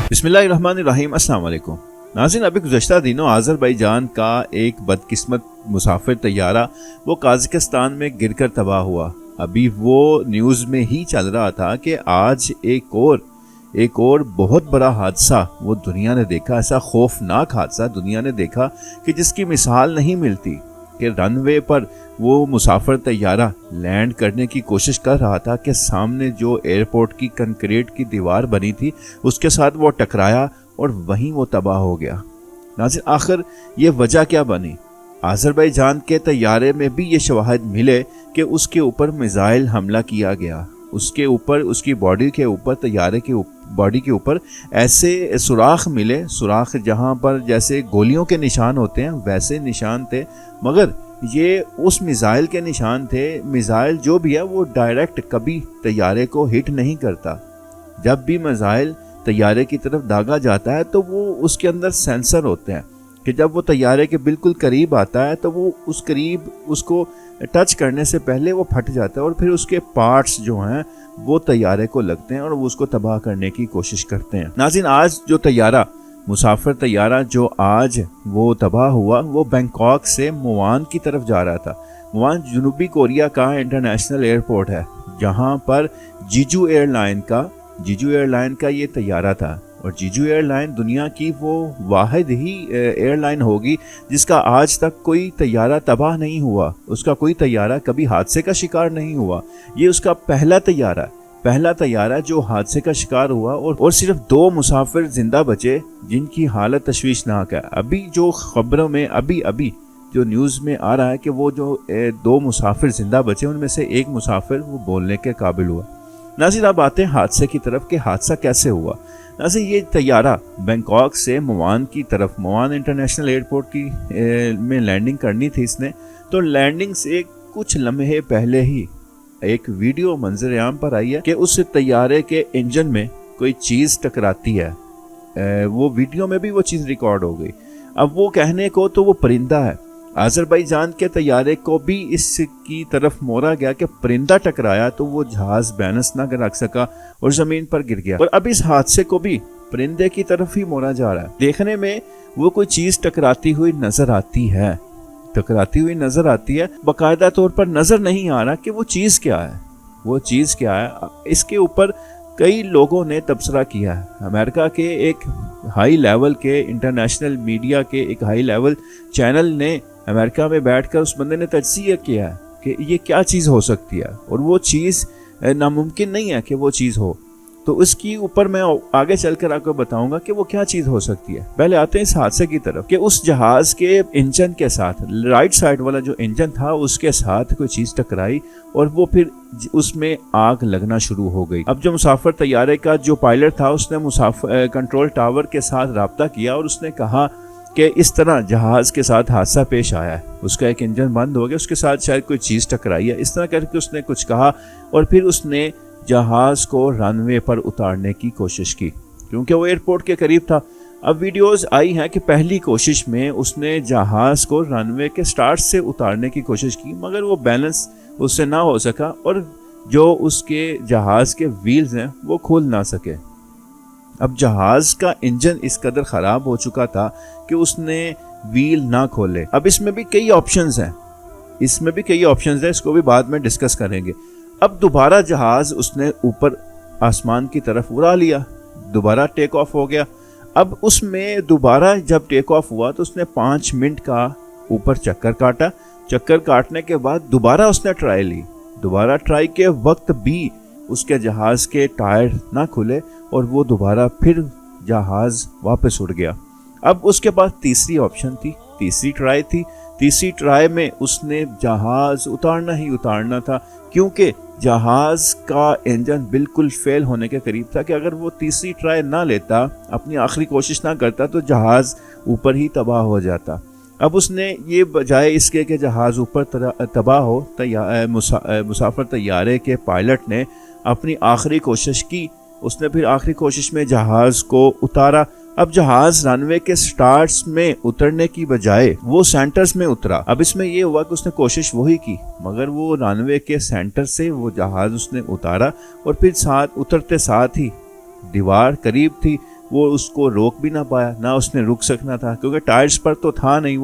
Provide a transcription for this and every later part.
बिस्मिल्लाहिर्रहमानिर्रहीम। अस्सलाम वालेकुम नाज़रीन, अभी गुज़श्ता दिनों आज़रबाईजान का एक बदकिस्मत मुसाफिर तैयारा वो काज़ाकिस्तान में गिरकर तबाह हुआ। अभी वो न्यूज़ में ही चल रहा था कि आज एक और बहुत बड़ा हादसा वो दुनिया ने देखा। ऐसा खौफनाक हादसा दुनिया ने देखा कि जिसकी मिसाल नहीं मिलती कि रनवे पर वो मुसाफिर तैयारा लैंड करने की कोशिश कर रहा था कि सामने जो एयरपोर्ट की कंक्रीट की दीवार बनी थी उसके साथ वो टकराया और वहीं वो तबाह हो गया। नाज़रीन, आखिर ये वजह क्या बनी? आज़रबाईजान के तैयारे में भी ये शवाहिद मिले कि उसके ऊपर मिसाइल हमला किया गया। उसके ऊपर, उसकी बॉडी के ऊपर, तैयारे के बॉडी के ऊपर ऐसे सुराख मिले, सुराख जहाँ पर जैसे गोलियों के निशान होते हैं वैसे निशान थे, मगर ये उस मिसाइल के निशान थे। मिसाइल जो भी है वो डायरेक्ट कभी तैयारे को हिट नहीं करता। जब भी मिसाइल तैयारे की तरफ दागा जाता है तो वो उसके अंदर सेंसर होते हैं कि जब वो तैयारे के बिल्कुल करीब आता है तो वो उस करीब उसको टच करने से पहले वो फट जाता है और फिर उसके पार्ट्स जो हैं वो तैयारे को लगते हैं और वो उसको तबाह करने की कोशिश करते हैं। नाज़रीन, आज जो तैयारा, मुसाफिर तैयारा जो आज वो तबाह हुआ, वो बैंकॉक से मुआन की तरफ जा रहा था। मुआन जनूबी कोरिया का इंटरनेशनल एयरपोर्ट है जहाँ पर जीजू एयरलाइन का ये तैयारा था। और जीजू एयरलाइन दुनिया की वो वाहिद ही एयरलाइन होगी जिसका आज तक कोई तैयारा तबाह नहीं हुआ, उसका कोई तैयारा कभी हादसे का शिकार नहीं हुआ। ये उसका पहला तैयारा जो हादसे का शिकार हुआ और सिर्फ 2 मुसाफिर जिंदा बचे जिनकी हालत तशवीशनाक है। अभी जो खबरों में अभी जो न्यूज़ में आ रहा है कि वो जो 2 मुसाफिर जिंदा बचे उनमें से एक मुसाफिर वो बोलने के काबिल हुआ। नाज़रीन, अब आते हैं हादसे की तरफ कि हादसा कैसे हुआ। नाज़रीन, ये तैयारा बैंकॉक से मुआन की तरफ, मुआन इंटरनेशनल एयरपोर्ट की में लैंडिंग करनी थी इसने। तो लैंडिंग से कुछ लम्हे पहले ही एक वीडियो मंजर आम पर आई है कि उस तैयारे के इंजन में कोई चीज़ टकराती है। वो वीडियो में भी वो चीज़ रिकॉर्ड हो गई। अब वो कहने को तो वो परिंदा है। आज़रबाईजान के तैयारे को भी इसकी तरफ मोड़ा गया कि परिंदा टकराया तो वो जहाज़ बैलेंस ना रख सका और ज़मीन पर गिर गया। और अब इस हादसे को भी परिंदे की तरफ ही मोड़ा जा रहा है। देखने में वो कोई चीज़ टकराती हुई नज़र आती है, बाकायदा तौर पर नज़र नहीं आ रहा कि वो चीज़ क्या है। इसके ऊपर कई लोगों ने तबसरा किया है। अमेरिका के एक हाई लेवल के, इंटरनेशनल मीडिया के एक हाई लेवल चैनल ने अमेरिका में बैठकर उस बंदे ने तज्जिया किया है कि ये क्या चीज़ हो सकती है और वो चीज़ नामुमकिन नहीं है कि वो चीज़ हो। तो उसकी ऊपर मैं आगे चलकर आपको बताऊंगा कि वो क्या चीज़ हो सकती है। पहले आते हैं इस हादसे की तरफ कि उस जहाज़ के इंजन के साथ, राइट साइड वाला जो इंजन था उसके साथ कोई चीज़ टकराई और वो फिर उसमें आग लगना शुरू हो गई। अब जो मुसाफिर तैयारे का जो पायलट था उसने कंट्रोल टावर के साथ रब्ता किया और उसने कहा कि इस तरह जहाज़ के साथ हादसा पेश आया है, उसका एक इंजन बंद हो गया, उसके साथ शायद कोई चीज़ टकराई है, इस तरह करके उसने कुछ कहा और फिर उसने जहाज़ को रनवे पर उतारने की कोशिश की क्योंकि वो एयरपोर्ट के करीब था। अब वीडियोस आई हैं कि पहली कोशिश में उसने जहाज़ को रनवे के स्टार्ट से उतारने की कोशिश की मगर वो बैलेंस उससे ना हो सका और जो उसके जहाज़ के व्हील्स हैं वो खुल ना सके। अब जहाज़ का इंजन इस कदर ख़राब हो चुका था कि उसने व्हील ना खोले। अब इसमें भी कई ऑप्शंस हैं, इसको भी बाद में डिस्कस करेंगे। अब दोबारा जहाज़ उसने ऊपर आसमान की तरफ उड़ा लिया, दोबारा टेक ऑफ हो गया। अब उसमें दोबारा जब टेक ऑफ हुआ तो उसने 5 मिनट का ऊपर चक्कर काटने के बाद दोबारा उसने ट्राई के वक्त भी उसके जहाज़ के टायर ना खुले और वो दोबारा फिर जहाज़ वापस उड़ गया। अब उसके बाद तीसरी ट्राई में उसने जहाज़ उतारना था क्योंकि जहाज़ का इंजन बिल्कुल फेल होने के करीब था कि अगर वो तीसरी ट्राई ना लेता, अपनी आखिरी कोशिश ना करता तो जहाज़ ऊपर ही तबाह हो जाता। अब उसने ये बजाय इसके कि जहाज़ ऊपर तबाह हो, मुसाफिर तैयारे के पायलट ने अपनी आखिरी कोशिश की। उसने फिर आखिरी कोशिश में जहाज़ को उतारा। अब जहाज़ रनवे के स्टार्ट्स में उतरने की बजाय वो सेंटर्स में उतरा। अब इसमें ये हुआ कि उसने कोशिश वही की मगर वो रनवे के सेंटर से वो जहाज़ उसने उतारा और फिर उतरते साथ ही दीवार करीब थी, وہ اس کو روک بھی نہ پایا، نہ اس نے رک سکنا تھا کیونکہ ٹائرز پر تو تھا نہیں،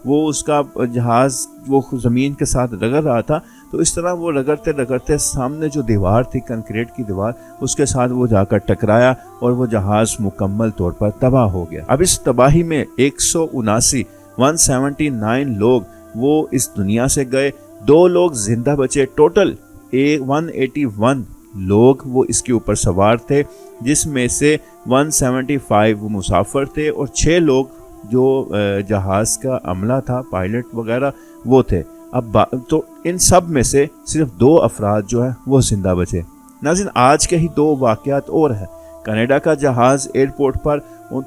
وہ اس کا جہاز وہ زمین کے ساتھ رگڑ رہا تھا، تو اس طرح وہ رگڑتے سامنے جو دیوار تھی کنکریٹ کی دیوار، اس کے ساتھ وہ جا کر ٹکرایا اور وہ جہاز مکمل طور پر تباہ ہو گیا۔ اب اس تباہی میں 179 لوگ وہ اس دنیا سے گئے، 2 لوگ زندہ بچے، ٹوٹل 181 لوگ وہ اس کے اوپر سوار تھے، جس میں سے 175 وہ مسافر تھے اور 6 لوگ جو جہاز کا عملہ تھا، پائلٹ وغیرہ وہ تھے۔ اب تو ان سب میں سے صرف 2 افراد جو ہیں وہ زندہ بچے۔ ناظرین، آج کے ہی 2 واقعات اور ہیں۔ کینیڈا کا جہاز ایئرپورٹ پر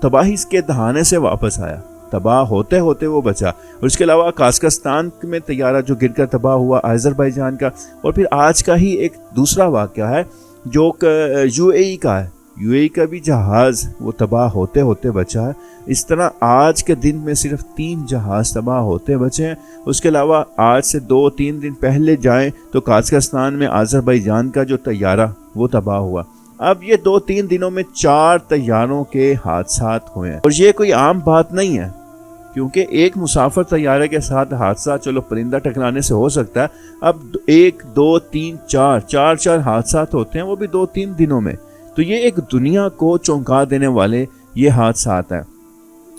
تباہی کے دہانے سے واپس آیا، تباہ ہوتے ہوتے وہ بچا، اور اس کے علاوہ قازقستان میں طیارہ جو گر کر تباہ ہوا آذربائیجان کا، اور پھر آج کا ہی ایک دوسرا واقعہ ہے جو یو اے ای کا ہے، یو اے ای کا بھی جہاز وہ تباہ ہوتے ہوتے بچا ہے۔ اس طرح آج کے دن میں صرف 3 جہاز تباہ ہوتے بچے ہیں۔ اس کے علاوہ آج سے 2-3 دن پہلے جائیں تو قازقستان میں آذربائیجان کا جو طیارہ وہ تباہ ہوا۔ اب یہ 2-3 دنوں میں 4 طیاروں کے حادثات ہوئے ہیں، اور یہ کوئی عام بات نہیں ہے، کیونکہ ایک مسافر طیارے کے ساتھ حادثہ چلو پرندہ ٹکرانے سے ہو سکتا ہے، اب 1 2 3 4 حادثات ہوتے ہیں، وہ بھی 2-3 دنوں میں۔ تو یہ ایک دنیا کو چونکا دینے والے یہ حادثات ہیں۔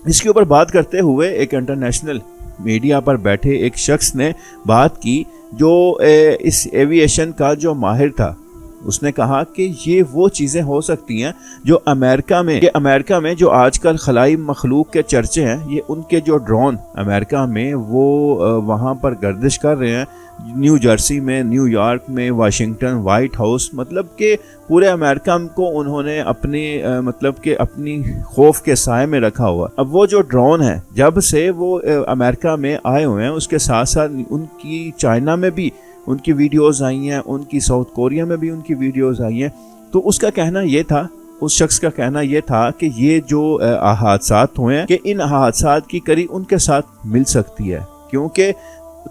اس کے اوپر بات کرتے ہوئے ایک انٹرنیشنل میڈیا پر بیٹھے ایک شخص نے بات کی جو اس ایوییشن کا جو ماہر تھا۔ اس نے کہا کہ یہ وہ چیزیں ہو سکتی ہیں جو امریکہ میں جو آج کل خلائی مخلوق کے چرچے ہیں، یہ ان کے جو ڈرون امریکہ میں وہ وہاں پر گردش کر رہے ہیں، نیو جرسی میں، نیو یارک میں، واشنگٹن، وائٹ ہاؤس، مطلب کہ پورے امریکہ کو انہوں نے اپنی خوف کے سائے میں رکھا ہوا۔ اب وہ جو ڈرون ہیں جب سے وہ امریکہ میں آئے ہوئے ہیں، اس کے ساتھ ساتھ ان کی چائنا میں بھی ان کی ویڈیوز آئی ہیں، ان کی ساؤتھ کوریا میں بھی ان کی ویڈیوز آئی ہیں۔ تو اس کا کہنا یہ تھا، اس شخص کا کہنا یہ تھا کہ یہ جو حادثات ہوئے ہیں کہ ان حادثات کی کڑی ان کے ساتھ مل سکتی ہے، کیونکہ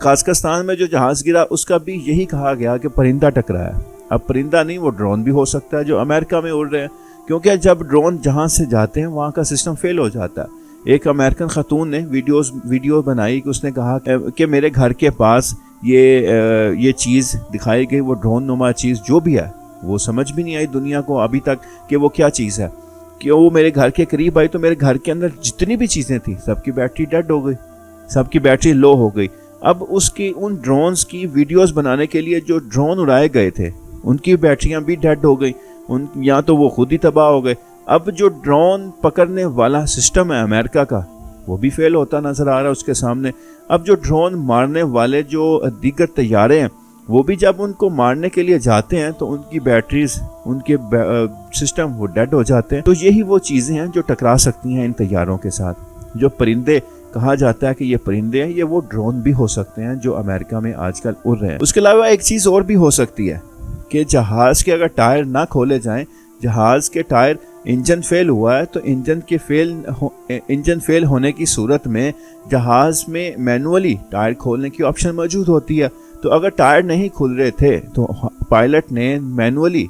قازقستان میں جو جہاز گرا اس کا بھی یہی کہا گیا کہ پرندہ ٹکرایا۔ اب پرندہ نہیں، وہ ڈرون بھی ہو سکتا ہے جو امریکہ میں اڑ رہے ہیں، کیونکہ جب ڈرون جہاں سے جاتے ہیں وہاں کا سسٹم فیل ہو جاتا ہے۔ ایک امریکن خاتون نے ویڈیو بنائی کہ اس نے کہا کہ میرے گھر کے پاس یہ چیز دکھائی گئی، وہ ڈرون نما چیز جو بھی ہے وہ سمجھ بھی نہیں آئی دنیا کو ابھی تک کہ وہ کیا چیز ہے، کہ وہ میرے گھر کے قریب آئی تو میرے گھر کے اندر جتنی بھی چیزیں تھیں سب کی بیٹری ڈیڈ ہو گئی، سب کی بیٹری لو ہو گئی۔ اب ان ڈرونز کی ویڈیوز بنانے کے لیے جو ڈرون اڑائے گئے تھے ان کی بیٹریاں بھی ڈیڈ ہو گئی، یا تو وہ خود ہی تباہ ہو گئے۔ اب جو ڈرون پکڑنے والا سسٹم ہے امریکہ کا وہ بھی فیل ہوتا نظر آ رہا ہے اس کے سامنے۔ اب جو ڈرون مارنے والے جو دیگر طیارے ہیں وہ بھی جب ان کو مارنے کے لیے جاتے ہیں تو ان کی بیٹریز، ان کے سسٹم وہ ڈیڈ ہو جاتے ہیں۔ تو یہی وہ چیزیں ہیں جو ٹکرا سکتی ہیں ان طیاروں کے ساتھ۔ جو پرندے کہا جاتا ہے کہ یہ پرندے ہیں، یہ وہ ڈرون بھی ہو سکتے ہیں جو امریکہ میں آج کل اڑ رہے ہیں۔ اس کے علاوہ ایک چیز اور بھی ہو سکتی ہے کہ جہاز کے اگر ٹائر نہ کھولے جائیں، جہاز کے ٹائر، انجن فیل ہوا ہے تو انجن فیل ہونے کی صورت میں جہاز میں مینولی ٹائر کھولنے کی آپشن موجود ہوتی ہے۔ تو اگر ٹائر نہیں کھل رہے تھے تو پائلٹ نے مینولی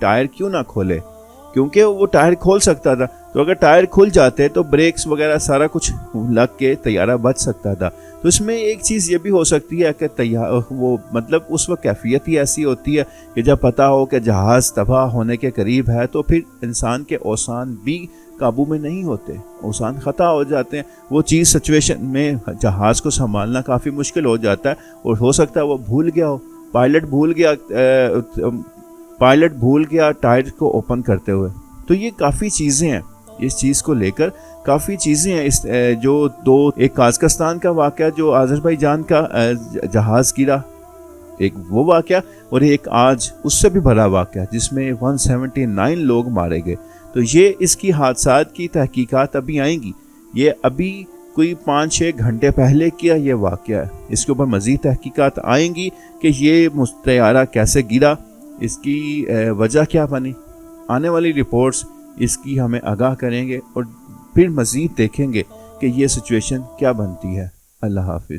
ٹائر کیوں نہ کھولے، کیونکہ وہ ٹائر کھول سکتا تھا۔ تو اگر ٹائر کھل جاتے تو بریکس وغیرہ سارا کچھ لگ کے طیارہ بچ سکتا تھا۔ تو اس میں ایک چیز یہ بھی ہو سکتی ہے کہ اس وقت کیفیت ہی ایسی ہوتی ہے کہ جب پتہ ہو کہ جہاز تباہ ہونے کے قریب ہے تو پھر انسان کے اوزان بھی قابو میں نہیں ہوتے، اوزان خطا ہو جاتے ہیں۔ وہ چیز سچویشن میں جہاز کو سنبھالنا کافی مشکل ہو جاتا ہے، اور ہو سکتا ہے وہ بھول گیا ہو، پائلٹ بھول گیا ٹائر کو اوپن کرتے ہوئے۔ تو یہ کافی چیزیں ہیں، اس چیز کو لے کر کافی چیزیں ہیں۔ ایک قازقستان کا واقعہ جو آذربائیجان کا جہاز گرا، ایک وہ واقعہ، اور ایک آج اس سے بھی بڑا واقعہ جس میں 179 لوگ مارے گئے۔ تو یہ اس کی حادثات کی تحقیقات ابھی آئیں گی، یہ ابھی کوئی 5-6 گھنٹے پہلے کیا یہ واقعہ ہے، اس کے اوپر مزید تحقیقات آئیں گی کہ یہ طیارہ کیسے گرا، اس کی وجہ کیا بنی۔ آنے والی رپورٹس اس کی ہمیں آگاہ کریں گے اور پھر مزید دیکھیں گے کہ یہ سچویشن کیا بنتی ہے۔ اللہ حافظ۔